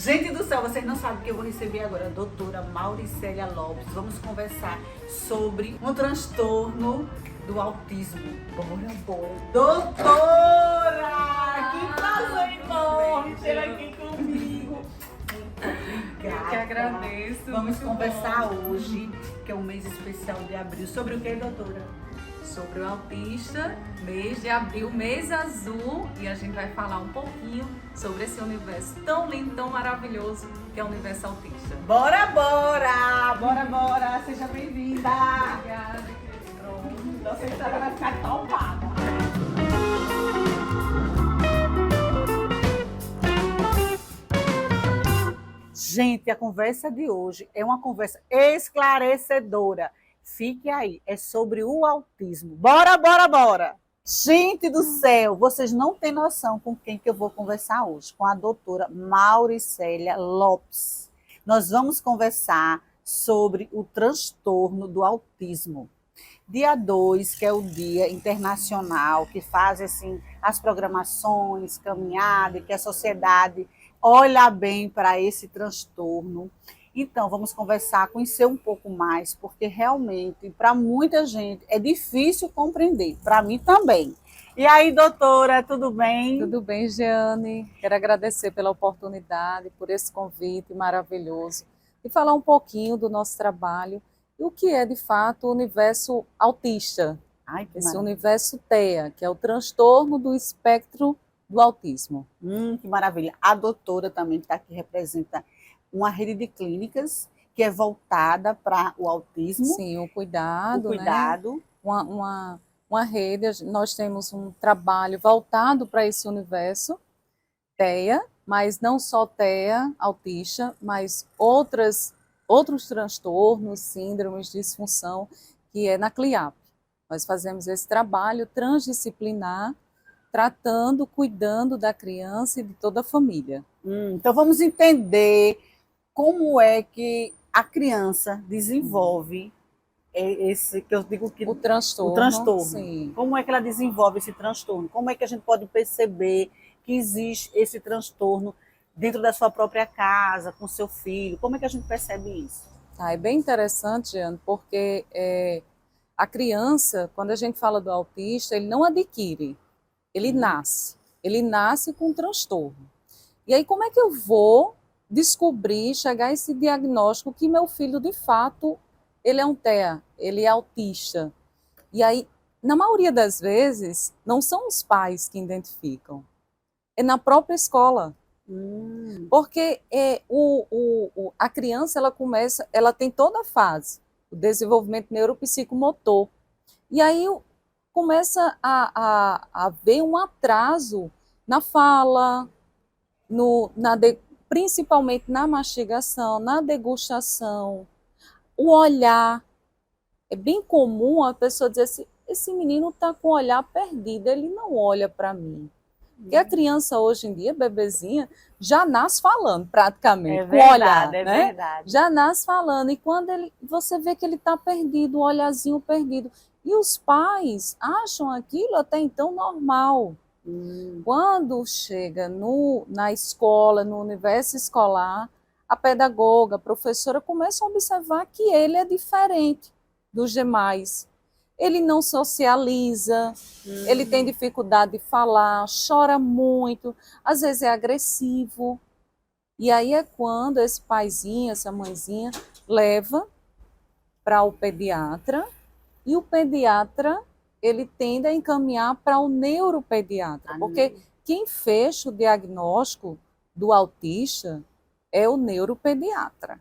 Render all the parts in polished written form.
Gente do céu, vocês não sabem o que eu vou receber agora. A doutora Mauricélia Lopes. Vamos conversar sobre um transtorno do autismo. Bora. Doutora! Que prazer enorme ter aqui comigo. Obrigada. Eu que agradeço. Vamos muito conversar bom. hoje, que é o mês especial de abril. Sobre o que, doutora? Sobre o autista, mês de abril, mês azul, e a gente vai falar um pouquinho sobre esse universo tão lindo, tão maravilhoso que é o universo autista. Bora! Seja bem-vinda! Obrigada, Pronto, nossa história vai ficar topada. Gente, a conversa de hoje é uma conversa esclarecedora. Fique aí, é sobre o autismo. Bora! Gente do céu, vocês não têm noção com quem que eu vou conversar hoje. Com a doutora Mauricélia Lopes. Nós vamos conversar sobre o transtorno do autismo. Dia 2, que é o Dia Internacional, que faz assim, as programações, caminhada, que a sociedade olha bem para esse transtorno. Então, vamos conversar, conhecer um pouco mais, porque realmente, para muita gente, é difícil compreender. Para mim também. E aí, doutora, tudo bem? Tudo bem, Jeane? Quero agradecer pela oportunidade, por esse convite maravilhoso e falar um pouquinho do nosso trabalho e o que é, de fato, o universo autista, Ai, que esse maravilha. universo TEA, que é o transtorno do espectro do autismo. Que maravilha. A doutora também está aqui, representa uma rede de clínicas que é voltada para o autismo, Sim, o cuidado, né? cuidado. Uma rede, nós temos um trabalho voltado para esse universo TEA, mas não só TEA, autista, mas outros transtornos, síndromes, disfunção, que é na CLIAP. Nós fazemos esse trabalho transdisciplinar, tratando, cuidando da criança e de toda a família. Então vamos entender como é que a criança desenvolve esse, que eu digo que O transtorno. o transtorno. Sim. Como é que ela desenvolve esse transtorno? Como é que a gente pode perceber que existe esse transtorno dentro da sua própria casa, com seu filho? Como é que a gente percebe isso? É bem interessante, Jeane, porque a criança, quando a gente fala do autista, ele não adquire, ele nasce. Ele nasce com um transtorno. E aí, como é que eu vou descobrir, chegar a esse diagnóstico que meu filho, de fato, ele é um TEA, ele é autista? E aí, na maioria das vezes, não são os pais que identificam, é na própria escola. Porque a criança, ela tem toda a fase, o desenvolvimento neuropsicomotor. E aí começa a haver um atraso na fala, principalmente na mastigação, na degustação, o olhar. É bem comum a pessoa dizer assim, esse menino está com o olhar perdido, ele não olha para mim. Porque a criança hoje em dia, bebezinha, já nasce falando praticamente, com o olhar, né? Verdade. Já nasce falando, e quando você vê que ele está perdido, o olhazinho perdido, e os pais acham aquilo até então normal. Quando chega na escola, no universo escolar, a pedagoga, a professora começa a observar que ele é diferente dos demais. Ele não socializa, ele tem dificuldade de falar, chora muito, às vezes é agressivo. E aí é quando esse paizinho, essa mãezinha, leva para o pediatra, e o pediatra, ele tende a encaminhar para o neuropediatra, porque quem fecha o diagnóstico do autista é o neuropediatra.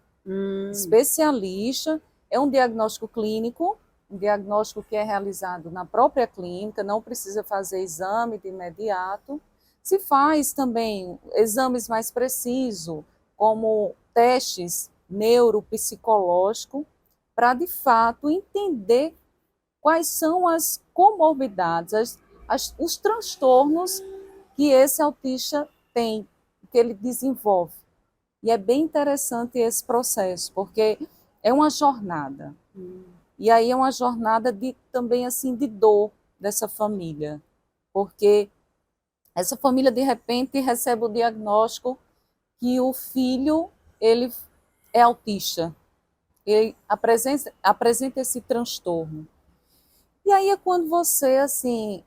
Especialista, é um diagnóstico clínico, um diagnóstico que é realizado na própria clínica, não precisa fazer exame de imediato. Se faz também exames mais precisos, como testes neuropsicológicos, para de fato entender quais são as comorbidades, os transtornos que esse autista tem, que ele desenvolve. E é bem interessante esse processo, porque é uma jornada. E aí é uma jornada também assim de dor dessa família, porque essa família de repente recebe o diagnóstico que o filho ele é autista, ele apresenta esse transtorno. E aí é quando você, assim,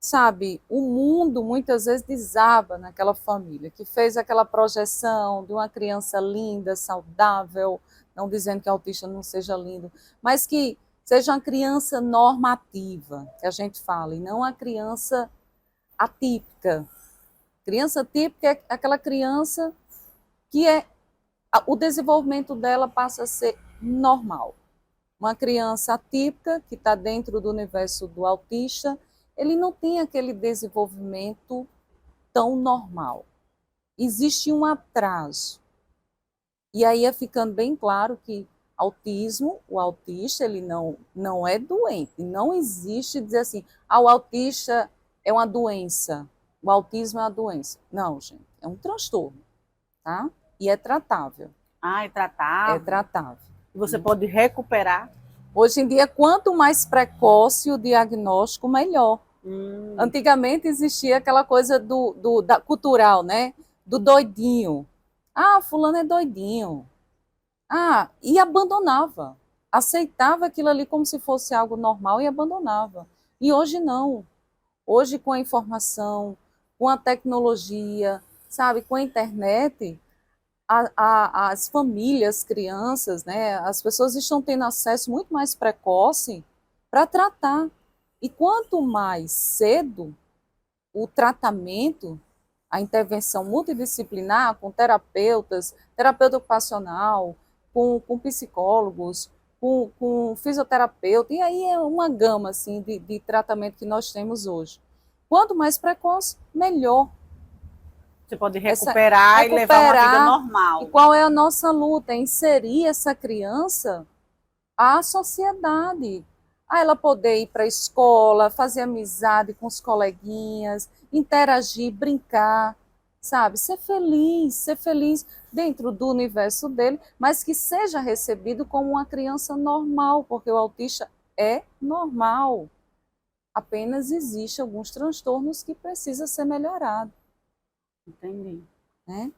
sabe, o mundo muitas vezes desaba naquela família, que fez aquela projeção de uma criança linda, saudável, não dizendo que autista não seja lindo, mas que seja uma criança normativa, que a gente fala, e não a criança atípica. Criança típica é aquela criança que o desenvolvimento dela passa a ser normal. Uma criança atípica, que está dentro do universo do autista, ele não tem aquele desenvolvimento tão normal. Existe um atraso. E aí é ficando bem claro que autismo, o autista, ele não é doente. Não existe dizer assim, o autista é uma doença, o autismo é uma doença. Não, gente, é um transtorno, tá? E é tratável. É tratável? É tratável. E você pode recuperar? Hoje em dia, quanto mais precoce o diagnóstico, melhor. Antigamente existia aquela coisa da cultural, né? Do doidinho. Fulano é doidinho. E abandonava. Aceitava aquilo ali como se fosse algo normal e abandonava. E hoje não. Hoje, com a informação, com a tecnologia, sabe, com a internet, as famílias, crianças, né, as pessoas estão tendo acesso muito mais precoce para tratar. E quanto mais cedo o tratamento, a intervenção multidisciplinar com terapeutas, terapeuta ocupacional, com psicólogos, com fisioterapeuta, e aí é uma gama assim, de tratamento que nós temos hoje. Quanto mais precoce, melhor. Você pode recuperar e levar uma vida normal. E qual é a nossa luta? É inserir essa criança à sociedade. Ela poder ir para a escola, fazer amizade com os coleguinhas, interagir, brincar, sabe? Ser feliz dentro do universo dele, mas que seja recebido como uma criança normal, porque o autista é normal. Apenas existem alguns transtornos que precisam ser melhorados. Entendi. Né?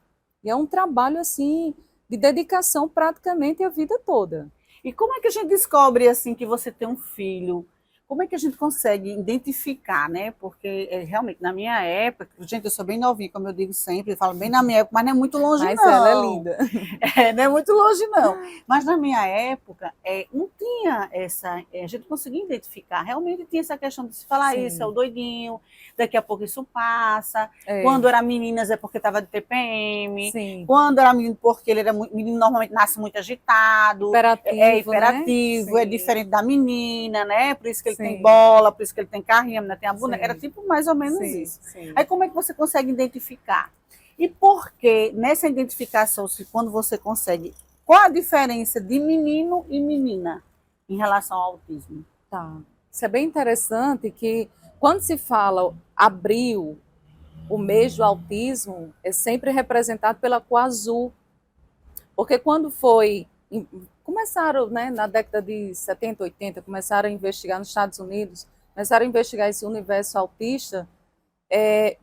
E é um trabalho assim de dedicação praticamente a vida toda. E como é que a gente descobre assim que você tem um filho? Como é que a gente consegue identificar, né? Porque realmente na minha época, gente, eu sou bem novinha, como eu digo sempre, eu falo bem na minha época, mas não é muito longe mas não. Ela é linda. Não é muito longe não. Mas na minha época não tinha essa, a gente conseguia identificar. Realmente tinha essa questão de se falar Sim. Isso é o doidinho, daqui a pouco isso passa. Quando era meninas é porque estava de TPM. Sim. Quando era menino porque ele era menino normalmente nasce muito agitado, hiperativo, né? É diferente da menina, né? Por isso que ele tem bola, por isso que ele tem carrinho, a menina tem a boneca. Era tipo mais ou menos isso. Aí como é que você consegue identificar? E por que nessa identificação, quando você consegue, qual a diferença de menino e menina em relação ao autismo? Tá. Isso é bem interessante que quando se fala abril, o mês do autismo é sempre representado pela cor azul. Porque quando começaram, né, na década de 70, 80, começaram a investigar nos Estados Unidos, começaram a investigar esse universo autista,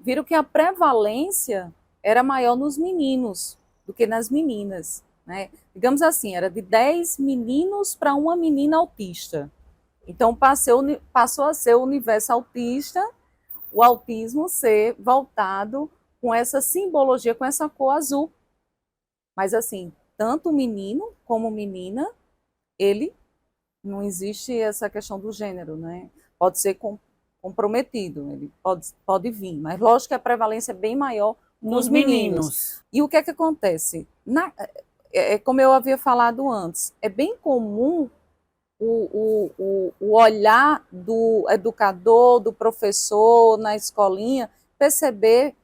viram que a prevalência era maior nos meninos do que nas meninas. Né? Digamos assim, era de 10 meninos para uma menina autista. Então, passou a ser o universo autista, o autismo ser voltado com essa simbologia, com essa cor azul. Mas, assim, tanto menino como menina, ele não existe essa questão do gênero, né? Pode ser comprometido, ele pode vir, mas lógico que a prevalência é bem maior nos meninos. E o que é que acontece? Como eu havia falado antes, é bem comum o olhar do educador, do professor na escolinha, perceber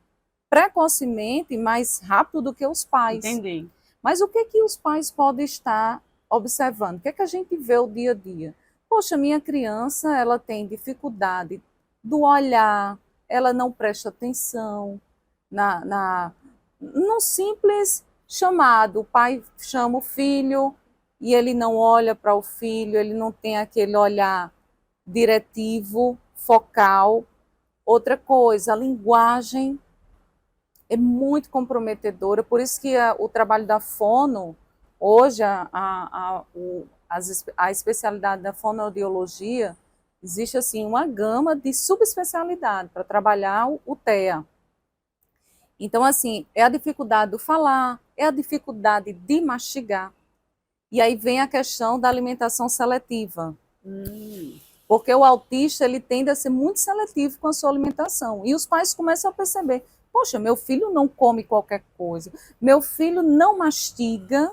precocemente mais rápido do que os pais. Entendi. Mas o que que os pais podem estar observando? O que é que a gente vê o dia a dia? Poxa, minha criança, ela tem dificuldade do olhar, ela não presta atenção no simples chamado. O pai chama o filho e ele não olha para o filho, ele não tem aquele olhar diretivo, focal. Outra coisa, a linguagem. é muito comprometedora, por isso que o trabalho da fono, hoje a especialidade da fonoaudiologia, existe assim uma gama de subespecialidade para trabalhar o TEA. Então, assim, é a dificuldade do falar, é a dificuldade de mastigar, e aí vem a questão da alimentação seletiva. Porque o autista, ele tende a ser muito seletivo com a sua alimentação. E os pais começam a perceber, poxa, meu filho não come qualquer coisa, meu filho não mastiga,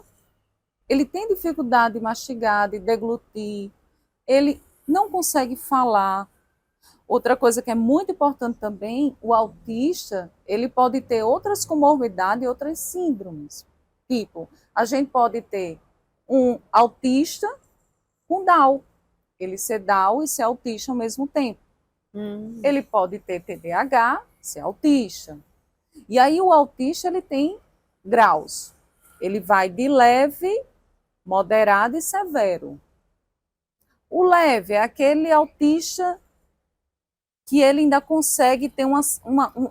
ele tem dificuldade de mastigar, de deglutir, ele não consegue falar. Outra coisa que é muito importante também, o autista, ele pode ter outras comorbidades e outras síndromes. Tipo, a gente pode ter um autista com Down, ele ser Down e ser autista ao mesmo tempo. Ele pode ter TDAH, ser autista. E aí o autista, ele tem graus. Ele vai de leve, moderado e severo. O leve é aquele autista que ele ainda consegue ter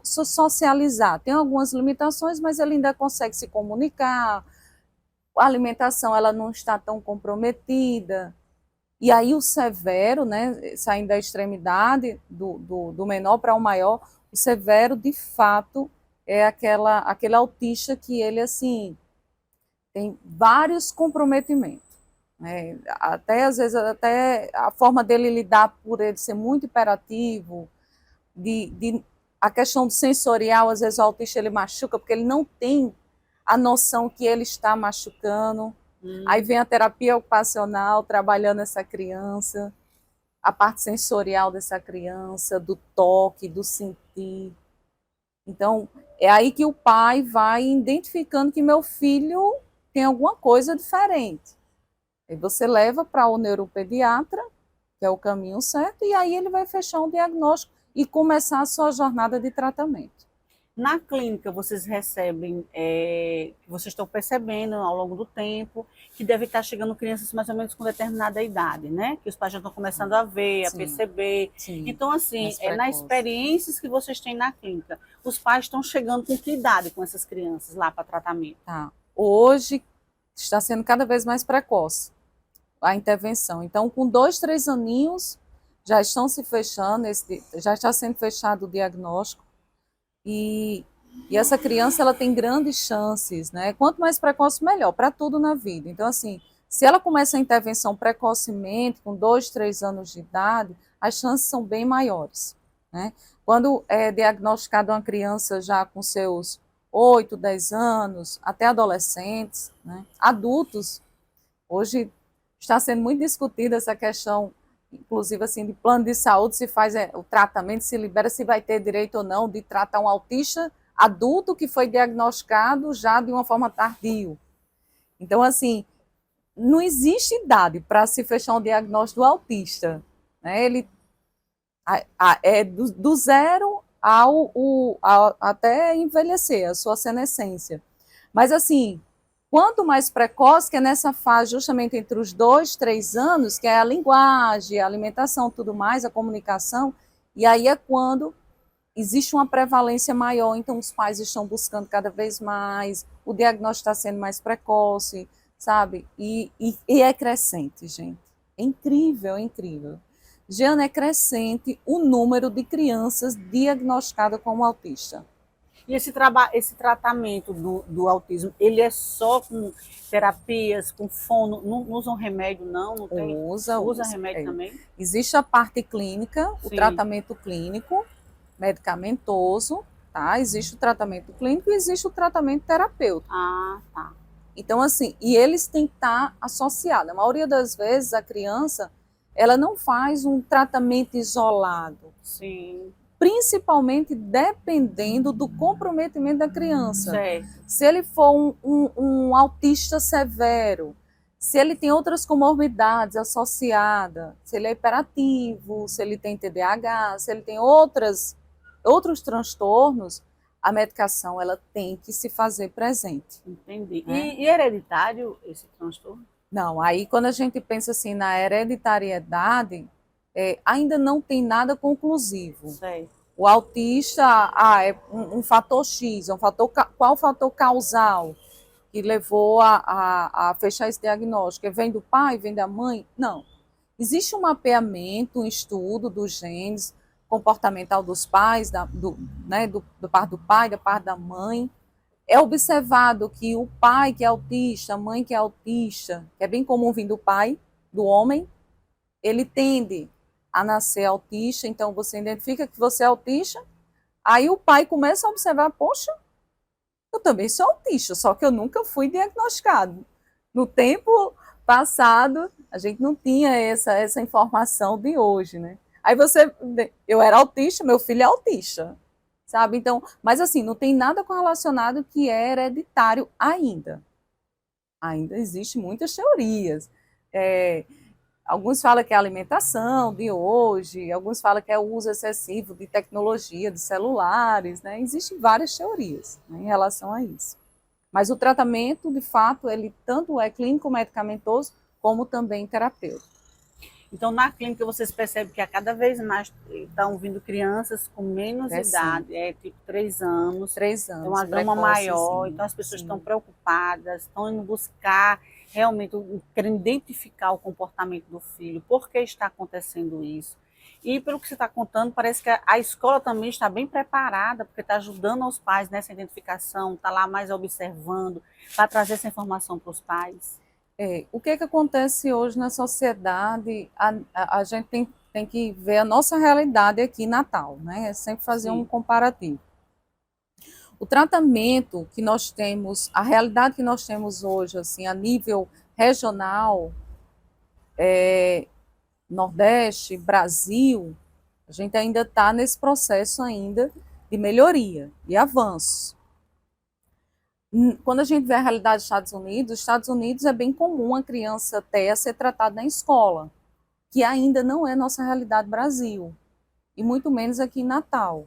socializar. Tem algumas limitações, mas ele ainda consegue se comunicar. A alimentação ela não está tão comprometida. E aí o severo, né, saindo da extremidade do menor para o maior, o severo, de fato, é aquele autista que ele, assim, tem vários comprometimentos. Né? Até, às vezes, até a forma dele lidar por ele ser muito hiperativo, a questão do sensorial, às vezes o autista ele machuca porque ele não tem a noção que ele está machucando. Aí vem a terapia ocupacional trabalhando essa criança, a parte sensorial dessa criança, do toque, do sentir. Então, é aí que o pai vai identificando que meu filho tem alguma coisa diferente. Aí você leva para o neuropediatra, que é o caminho certo, e aí ele vai fechar um diagnóstico e começar a sua jornada de tratamento. Na clínica, vocês recebem, vocês estão percebendo ao longo do tempo que deve estar chegando crianças mais ou menos com determinada idade, né? Que os pais já estão começando a ver, a perceber. Sim, então, assim, nas experiências que vocês têm na clínica, os pais estão chegando com que idade com essas crianças lá para tratamento? Tá. Hoje está sendo cada vez mais precoce a intervenção. Então, com 2, 3 aninhos, já estão se fechando, já está sendo fechado o diagnóstico. E essa criança ela tem grandes chances, né? Quanto mais precoce, melhor, para tudo na vida. Então, assim, se ela começa a intervenção precocemente, com 2, 3 anos de idade, as chances são bem maiores, né? Quando é diagnosticada uma criança já com seus 8, 10 anos, até adolescentes, né? Adultos, hoje está sendo muito discutida essa questão, inclusive assim, de plano de saúde, se faz o tratamento, se libera, se vai ter direito ou não de tratar um autista adulto que foi diagnosticado já de uma forma tardio. Então, assim, não existe idade para se fechar um diagnóstico do autista. Né? Ele é do zero até envelhecer, a sua senescência. Mas, assim, quanto mais precoce, que é nessa fase justamente entre os 2, 3 anos, que é a linguagem, a alimentação, tudo mais, a comunicação, e aí é quando existe uma prevalência maior, então os pais estão buscando cada vez mais, o diagnóstico está sendo mais precoce, sabe? E é crescente, gente. É incrível, é incrível. Jeane, é crescente o número de crianças diagnosticadas como autista. E esse tratamento do autismo, ele é só com terapias, com fono, não usam remédio, não tem? Usa remédio também? Existe a parte clínica, o tratamento clínico, medicamentoso, tá? Existe o tratamento clínico e existe o tratamento terapêutico. Ah, tá. Então, assim, e eles têm que estar associados. A maioria das vezes, a criança, ela não faz um tratamento isolado. Sim. Principalmente dependendo do comprometimento da criança. Certo. Se ele for um autista severo, se ele tem outras comorbidades associadas, se ele é hiperativo, se ele tem TDAH, se ele tem outros transtornos, a medicação ela tem que se fazer presente. Entendi. Né? E hereditário esse transtorno? Não, aí quando a gente pensa assim na hereditariedade, ainda não tem nada conclusivo. Certo. O autista, é um fator X, é um fator, qual o fator causal que levou a fechar esse diagnóstico? Vem do pai, vem da mãe? Não. Existe um mapeamento, um estudo dos genes comportamental dos pais, do par do pai, da parte da mãe. É observado que o pai que é autista, a mãe que é autista, que é bem comum vir do pai, do homem, ele tende a nascer autista, então você identifica que você é autista, aí o pai começa a observar, poxa, eu também sou autista, só que eu nunca fui diagnosticado. No tempo passado, a gente não tinha essa informação de hoje, né? Aí eu era autista, meu filho é autista, sabe? Então, mas assim, não tem nada correlacionado que é hereditário ainda. Ainda existem muitas teorias. Alguns falam que é a alimentação de hoje, alguns falam que é o uso excessivo de tecnologia, de celulares, né? Existem várias teorias, né, em relação a isso. Mas o tratamento, de fato, ele tanto é clínico-medicamentoso, como também terapêutico. Então, na clínica, vocês percebem que a cada vez mais estão vindo crianças com menos idade, tipo 3 anos. 3 anos. É uma gama maior, então as pessoas estão preocupadas, estão indo buscar realmente, querendo identificar o comportamento do filho, por que está acontecendo isso. E pelo que você está contando, parece que a escola também está bem preparada, porque está ajudando os pais nessa identificação, está lá mais observando, para trazer essa informação para os pais. O que acontece hoje na sociedade? A gente tem que ver a nossa realidade aqui em Natal, né? É sempre fazer um comparativo. O tratamento que nós temos, a realidade que nós temos hoje, assim, a nível regional, Nordeste, Brasil, a gente ainda está nesse processo ainda de melhoria, de avanço. Quando a gente vê a realidade dos Estados Unidos é bem comum a criança ter ser tratada na escola, que ainda não é nossa realidade Brasil, e muito menos aqui em Natal.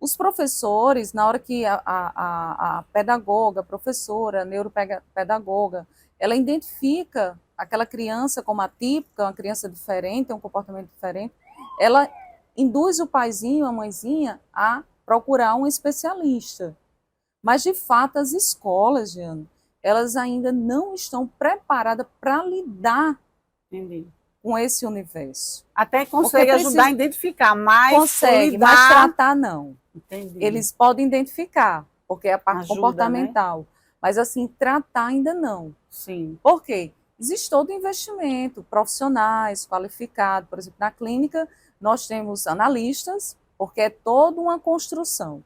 Os professores, na hora que a pedagoga, a professora, a neuropedagoga, ela identifica aquela criança como atípica, uma criança diferente, um comportamento diferente, ela induz o paizinho, a mãezinha, a procurar um especialista. Mas, de fato, as escolas, Jeane, elas ainda não estão preparadas para lidar com esse universo. Até consegue ajudar a identificar, mas consegue, lidar... mas tratar não. Entendi. Eles podem identificar, porque é a parte ajuda, comportamental. Né? Mas, assim, tratar ainda não. Sim. Por quê? Existe todo investimento, profissionais qualificados. Por exemplo, na clínica, nós temos analistas, porque é toda uma construção.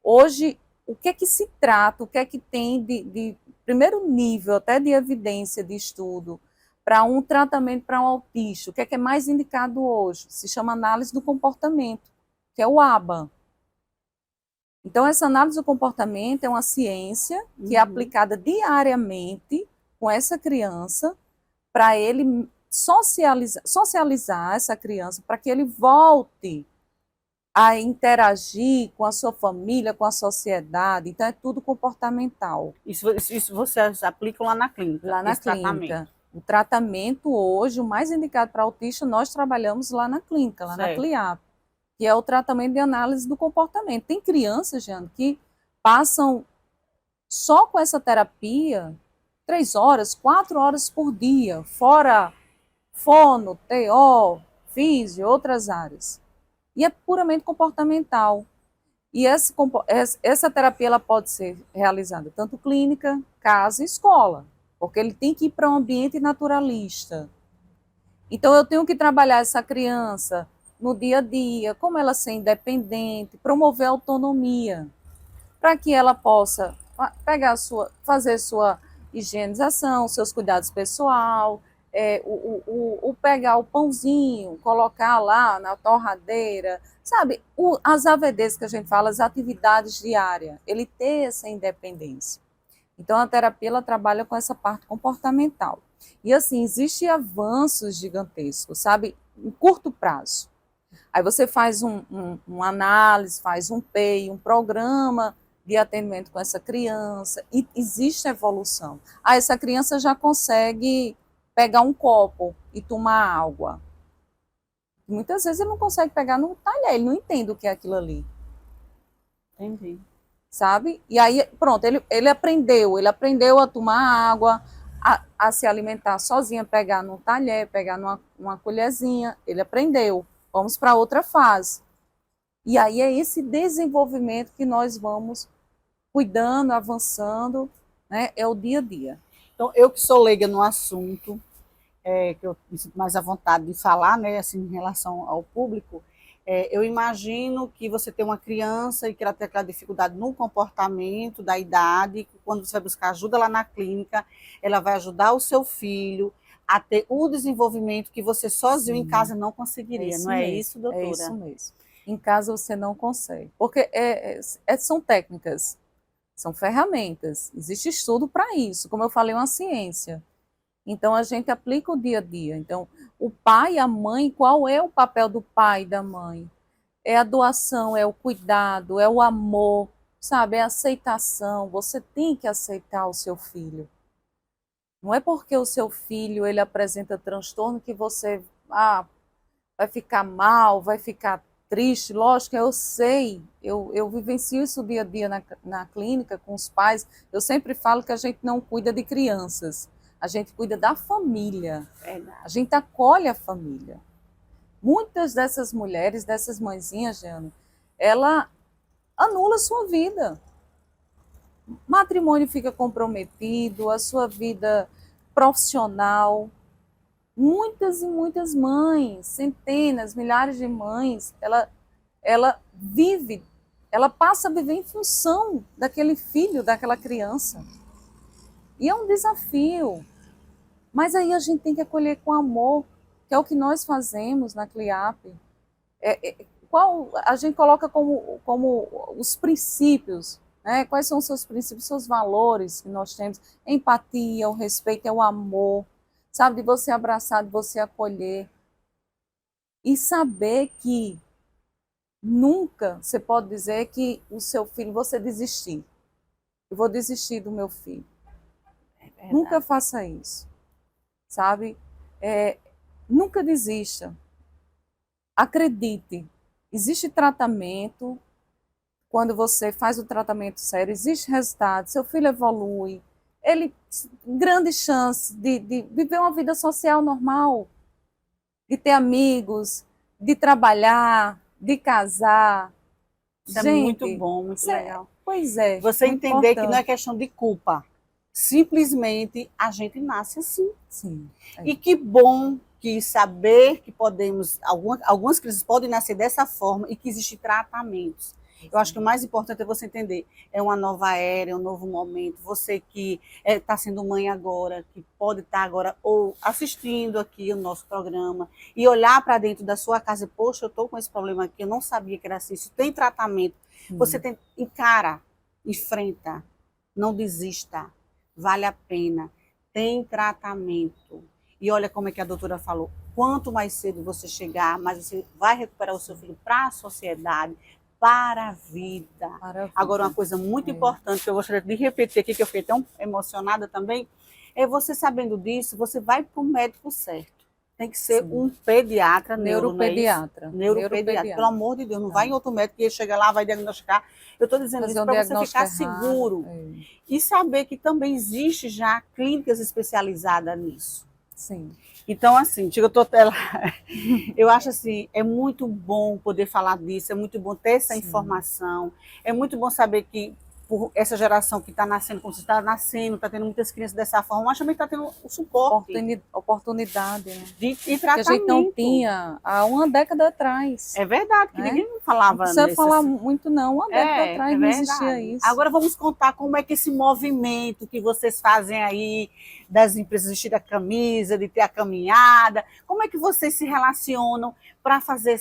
Hoje, o que é que se trata, o que é que tem de primeiro nível, até de evidência de estudo, para um tratamento para um autista? O que é mais indicado hoje? Se chama análise do comportamento, que é o ABA. Então, essa análise do comportamento é uma ciência que é aplicada diariamente com essa criança para ele socializar essa criança, para que ele volte a interagir com a sua família, com a sociedade. Então, é tudo comportamental. Isso vocês aplicam lá na clínica? Lá na clínica. O tratamento hoje, o mais indicado para autista, nós trabalhamos lá na clínica, lá na CLIAP, que é o tratamento de análise do comportamento. Tem crianças, Jeane, que passam só com essa terapia 3 horas, 4 horas por dia, fora fono, TO, físio, outras áreas. E é puramente comportamental. E essa terapia ela pode ser realizada tanto clínica, casa e escola, porque ele tem que ir para um ambiente naturalista. Então, eu tenho que trabalhar essa criança no dia a dia, como ela ser independente, promover a autonomia, para que ela possa fazer sua higienização, seus cuidados pessoal, pegar o pãozinho, colocar lá na torradeira, sabe? As AVDs que a gente fala, as atividades diárias, ele ter essa independência. Então, a terapia, ela trabalha com essa parte comportamental. E, assim, existem avanços gigantescos, sabe? Em curto prazo. Aí você faz uma análise, faz um PEI, um programa de atendimento com essa criança, e existe evolução. Essa criança já consegue pegar um copo e tomar água. Muitas vezes ele não consegue pegar no talher, ele não entende o que é aquilo ali. Entendi. Sabe? E aí, pronto, ele aprendeu a tomar água, a se alimentar sozinho, pegar num talher, pegar numa colherzinha, ele aprendeu. Vamos para outra fase. E aí é esse desenvolvimento que nós vamos cuidando, avançando, né? É o dia a dia. Então, eu que sou leiga no assunto, que eu me sinto mais à vontade de falar, né, assim, em relação ao público, eu imagino que você tem uma criança e que ela tem aquela dificuldade no comportamento da idade, quando você vai buscar ajuda lá na clínica, ela vai ajudar o seu filho a ter o desenvolvimento que você sozinho em casa não conseguiria, não é isso, doutora? É isso mesmo. Em casa você não consegue, porque são técnicas, são ferramentas, existe estudo para isso, como eu falei, é uma ciência. Então, a gente aplica o dia a dia. Então, o pai e a mãe, qual é o papel do pai e da mãe? É a doação, é o cuidado, é o amor, sabe? É a aceitação. Você tem que aceitar o seu filho. Não é porque o seu filho ele apresenta transtorno que você vai ficar mal, vai ficar triste. Lógico, eu sei, eu vivencio isso dia a dia na clínica com os pais. Eu sempre falo que a gente não cuida de crianças. A gente cuida da família. A gente acolhe a família. Muitas dessas mulheres, dessas mãezinhas, Jane, ela anula a sua vida. O matrimônio fica comprometido, a sua vida profissional. Muitas e muitas mães, centenas, milhares de mães, ela vive, ela passa a viver em função daquele filho, daquela criança. E é um desafio. Mas aí a gente tem que acolher com amor, que é o que nós fazemos na CLIAP. A gente coloca como os princípios, né? Quais são os seus princípios, seus valores que nós temos? Empatia, o respeito, é o amor, sabe? De você abraçar, de você acolher. E saber que nunca você pode dizer que o seu filho, você desistir. Eu vou desistir do meu filho. Nunca faça isso. Sabe? Nunca desista. Acredite. Existe tratamento. Quando você faz o tratamento sério, existe resultado. Seu filho evolui. Ele grande chance de viver uma vida social normal, de ter amigos, de trabalhar, de casar. Isso é muito bom, muito legal. Pois é. Você entender que não é questão de culpa. Simplesmente a gente nasce assim. Sim. E que bom que saber que podemos, algumas crises podem nascer dessa forma e que existem tratamentos. Eu acho que o mais importante é você entender, é uma nova era, é um novo momento. Você que está sendo mãe agora, que pode estar agora ou assistindo aqui o nosso programa e olhar para dentro da sua casa e, poxa, eu estou com esse problema aqui, eu não sabia que era assim, isso tem tratamento. Você encara, enfrenta, não desista. Vale a pena, tem tratamento. E olha como é que a doutora falou, quanto mais cedo você chegar, mais você vai recuperar o seu filho para a sociedade, para a vida. Agora, uma coisa muito importante que eu gostaria de repetir aqui, que eu fiquei tão emocionada também, é você sabendo disso, você vai para o médico certo. Tem que ser um pediatra, neuropediatra. Neuropediatra. Pelo amor de Deus, não vai em outro médico que ele chega lá, vai diagnosticar. Eu estou dizendo isso para você ficar seguro. E saber que também existe já clínicas especializadas nisso. Sim. Então, assim, eu acho assim, é muito bom poder falar disso, é muito bom ter essa informação, é muito bom saber que por essa geração que está nascendo, como você está nascendo, está tendo muitas crianças dessa forma, mas também está tendo o suporte. Oportunidade, né? De tratamento. Que a gente não tinha há uma década atrás. É verdade, que ninguém falava. Não precisa falar muito não, uma década atrás não existia isso. Agora vamos contar como é que esse movimento que vocês fazem aí, das empresas de vestir a camisa, de ter a caminhada, como é que vocês se relacionam para fazer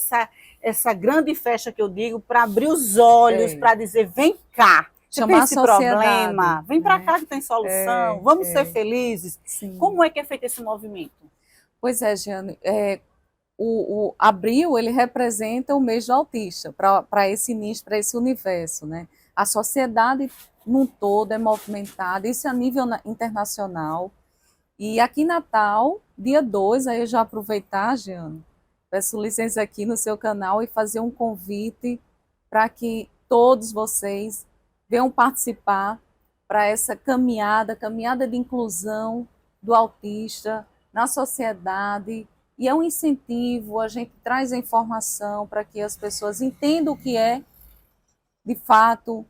essa grande festa que eu digo, para abrir os olhos, para dizer, vem cá. Você tem esse problema, vem para cá que tem solução, vamos ser felizes. Sim. Como é que é feito esse movimento? Pois é, Jeane, o abril ele representa o mês do autista, para esse nicho, para esse universo, né? A sociedade num todo é movimentada, isso a nível internacional. E aqui em Natal, dia 2, aí eu já aproveitar, Jeane, peço licença aqui no seu canal e fazer um convite para que todos vocês venham participar para essa caminhada de inclusão do autista na sociedade. E é um incentivo, a gente traz a informação para que as pessoas entendam o que é, de fato,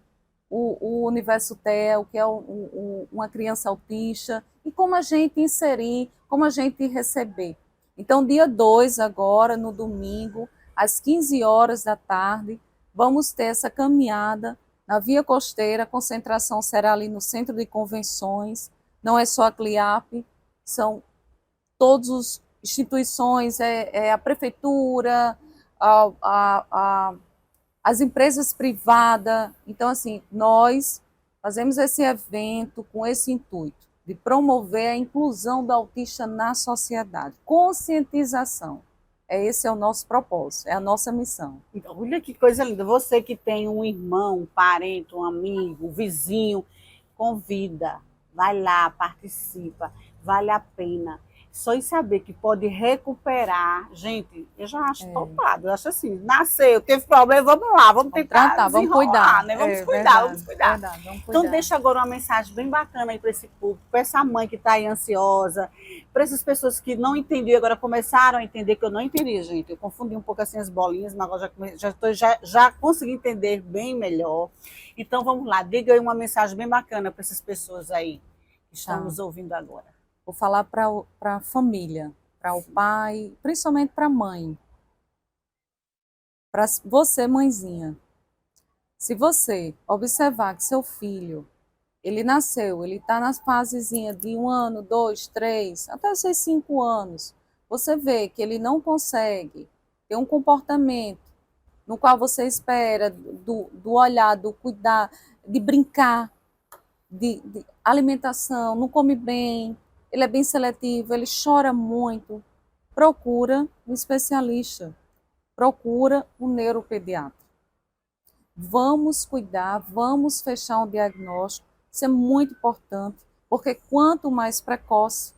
o universo TEA, o que é uma criança autista, e como a gente inserir, como a gente receber. Então, dia 2, agora, no domingo, às 15 horas da tarde, vamos ter essa caminhada na Via Costeira. A concentração será ali no Centro de Convenções, não é só a CLIAP, são todas as instituições, a prefeitura, as empresas privadas. Então, assim, nós fazemos esse evento com esse intuito de promover a inclusão do autista na sociedade. Conscientização. Esse é o nosso propósito, é a nossa missão. Olha que coisa linda. Você que tem um irmão, um parente, um amigo, um vizinho, convida, vai lá, participa, vale a pena. Só em saber que pode recuperar, gente, eu já acho topado. Eu acho assim, nasceu, teve problema, vamos lá, vamos tentar tratar, vamos cuidar, né? Vamos cuidar, verdade, vamos cuidar. Verdade, vamos Então cuidar. deixa agora uma mensagem bem bacana aí para esse público, para essa mãe que está aí ansiosa, para essas pessoas que não entendiam, agora começaram a entender, que eu não entendi, gente. Eu confundi um pouco assim as bolinhas, mas agora já consegui entender bem melhor. Então vamos lá, diga aí uma mensagem bem bacana para essas pessoas aí que estão nos ouvindo agora. Vou falar para a família, para o pai, principalmente para a mãe. Para você, mãezinha. Se você observar que seu filho, ele nasceu, ele está na fasezinha de 1 ano, 2, 3, até os seus 5 anos, você vê que ele não consegue ter um comportamento no qual você espera do olhar, do cuidar, de brincar, de alimentação, não come bem, ele é bem seletivo, ele chora muito, procura um especialista, procura um neuropediatra. Vamos cuidar, vamos fechar um diagnóstico, isso é muito importante, porque quanto mais precoce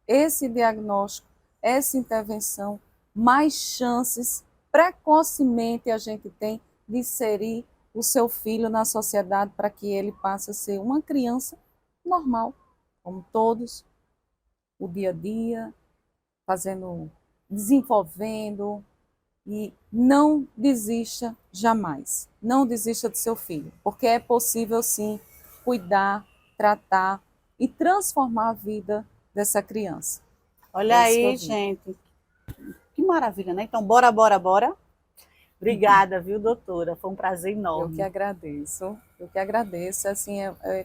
esse diagnóstico, essa intervenção, mais chances precocemente a gente tem de inserir o seu filho na sociedade para que ele passe a ser uma criança normal, como todos, o dia a dia, desenvolvendo, e não desista jamais. Não desista do seu filho, porque é possível sim cuidar, tratar e transformar a vida dessa criança. Olha aí, gente, que maravilha, né? Então, bora. Obrigada, viu, doutora? Foi um prazer enorme. Eu que agradeço, assim,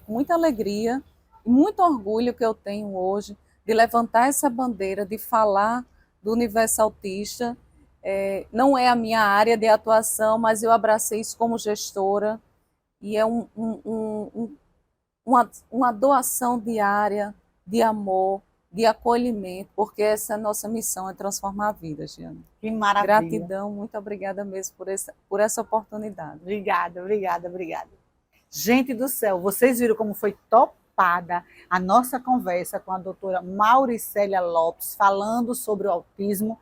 com muita alegria e muito orgulho que eu tenho hoje de levantar essa bandeira, de falar do universo autista. Não é a minha área de atuação, mas eu abracei isso como gestora, e é uma doação diária de amor, de acolhimento, porque essa é a nossa missão, é transformar a vida, Giana. Que maravilha. Gratidão, muito obrigada mesmo por essa oportunidade. Obrigada. Gente do céu, vocês viram como foi topada a nossa conversa com a doutora Mauricélia Lopes, falando sobre o autismo.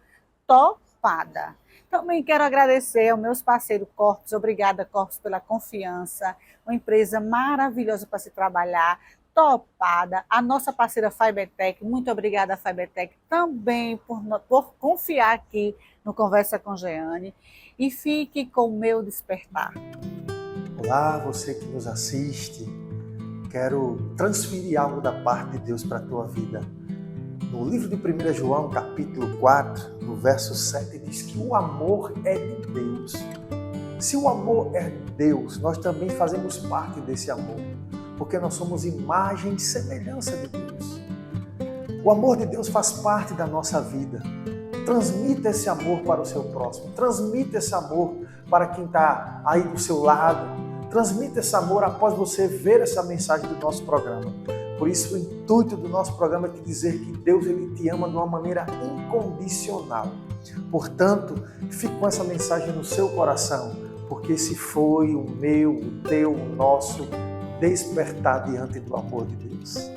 Topada. Também quero agradecer aos meus parceiros Corpus. Obrigada, Corpus, pela confiança. Uma empresa maravilhosa para se trabalhar. Topada. A nossa parceira Fibertech. Muito obrigada, Fibertech, também por confiar aqui no Conversa com Jeane. E fique com o meu despertar. Olá, você que nos assiste. Quero transferir algo da parte de Deus para a tua vida. No livro de 1 João, capítulo 4, no verso 7, diz que o amor é de Deus. Se o amor é de Deus, nós também fazemos parte desse amor, porque nós somos imagem e semelhança de Deus. O amor de Deus faz parte da nossa vida. Transmita esse amor para o seu próximo. Transmita esse amor para quem está aí do seu lado. Transmita esse amor após você ver essa mensagem do nosso programa. Por isso, o intuito do nosso programa é te dizer que Deus ele te ama de uma maneira incondicional. Portanto, fique com essa mensagem no seu coração, porque esse foi o meu, o teu, o nosso despertar diante do amor de Deus.